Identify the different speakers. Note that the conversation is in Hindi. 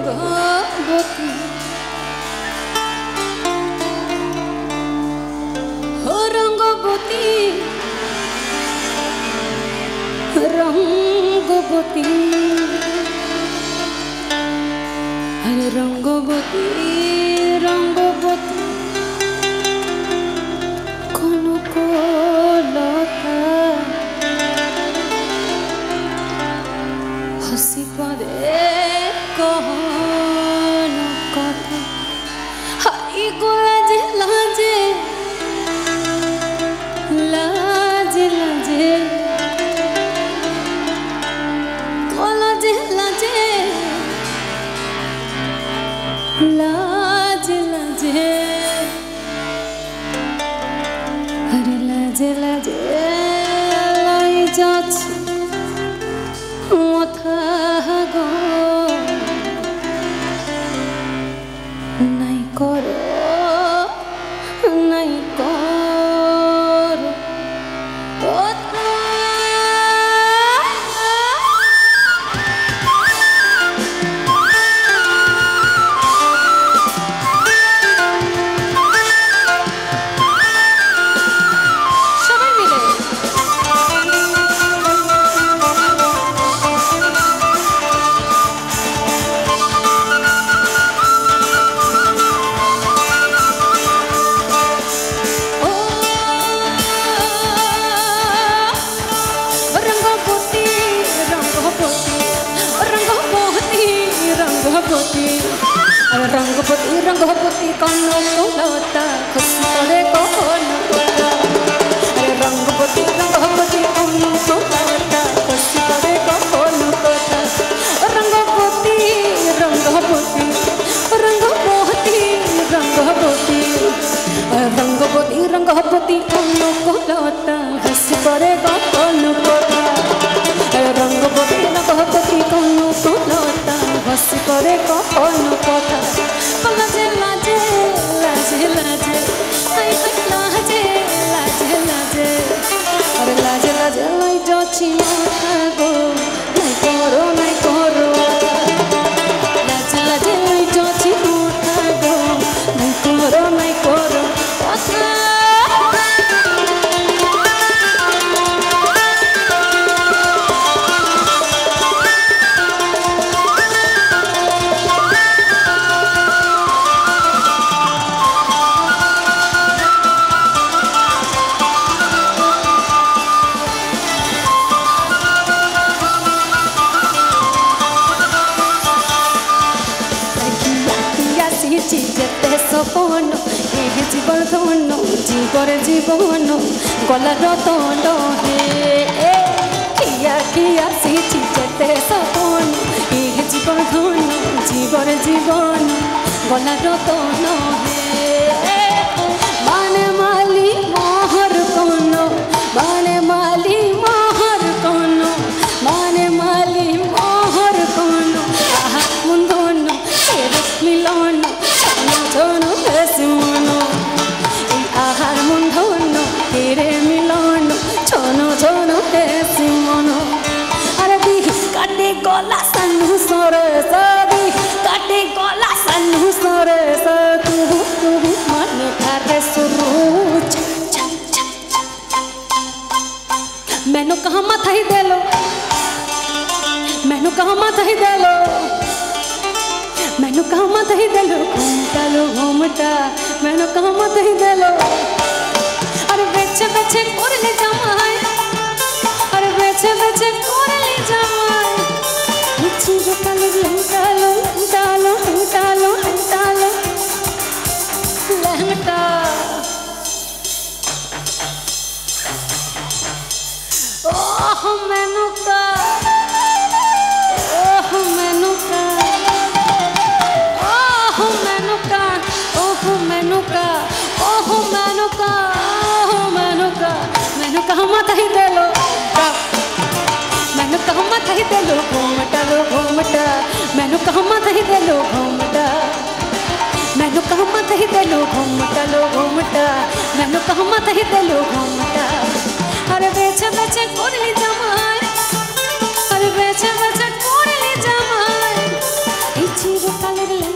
Speaker 1: रंगवती हो रंगवती रंगवती अरे रंगवती रंगवती कनकलता हसी पड़े कहन कथा हाई गो लाजे लाजे लाजे लाजे लाजे लाजे लाजे लाजे अरे लाजे लाजे लाई जाच्छे माथा गो नहीं करो नहीं करो কথা रंगपति रंगपति कनकलता खुशी पड़े कहनकथा अरे रंगपति रंगपति कनकलता खुशी पड़े कहनकथा रंगपति रंगपति रंगपति रंगपति रंगपति रंगपति कनकलता खुशी पड़े कहनकथा रंगपति रंगपति कनकलता खुशी पड़े कहनकथा लाजे लाजे लाजे लाजे आई लाजे लाजे लाजे अरे लाजे लाजे लाई जाच्छी माथा गो नहीं करो लाजे लाजे लाई जाच्छी माथा गो नहीं करो কথা যেতে সপন এ জীবন ধন জীবর জীবন গলার তন হে কিয়া কিয়া সিচি যেতে সপন এ জীবন ধন জীবর জীবন গলার তন হে মানে মালি মোহর কোন মানে মালি মোহর কোন মানে মালি মোহর কোন আহা মুন্দন মিলন ধনো হেসি মনো এই আহার মন ধনো তেরে মিলন ছনো ছনো হেসি মনো আরে দি কাটে গলা সানু সরে সদি কাটে গলা সানু সরে সতু তু মনে করে সুরু मैनू कहाँ माथा ही दे लो मैनू कहाँ माथा ही दे लो मैनू कहाँ मत ही दे लो घूमटा मैनू कहाँ मत ही दे लो अरे बेचे बेचे कर ले जमाए अरे बेचे बेचे कर ले जमाए नीचे जो कल लंटालो लंटालो लंटालो लंटालो लंटा ओह मैनू का ओह मैनू का मैनू कहाँ मत ही दे लो मैनू कहाँ मत ही दे लो घूमटा मैनू कहाँ मत ही दे लो घूमटा मैनू कहाँ मत ही दे लो घूमटा मैनू कहाँ मत ही दे लो घूमटा अरे बेचे बेचे कर ली जमाए अरे बेचे बेचे कर ली जमाए চিরকালের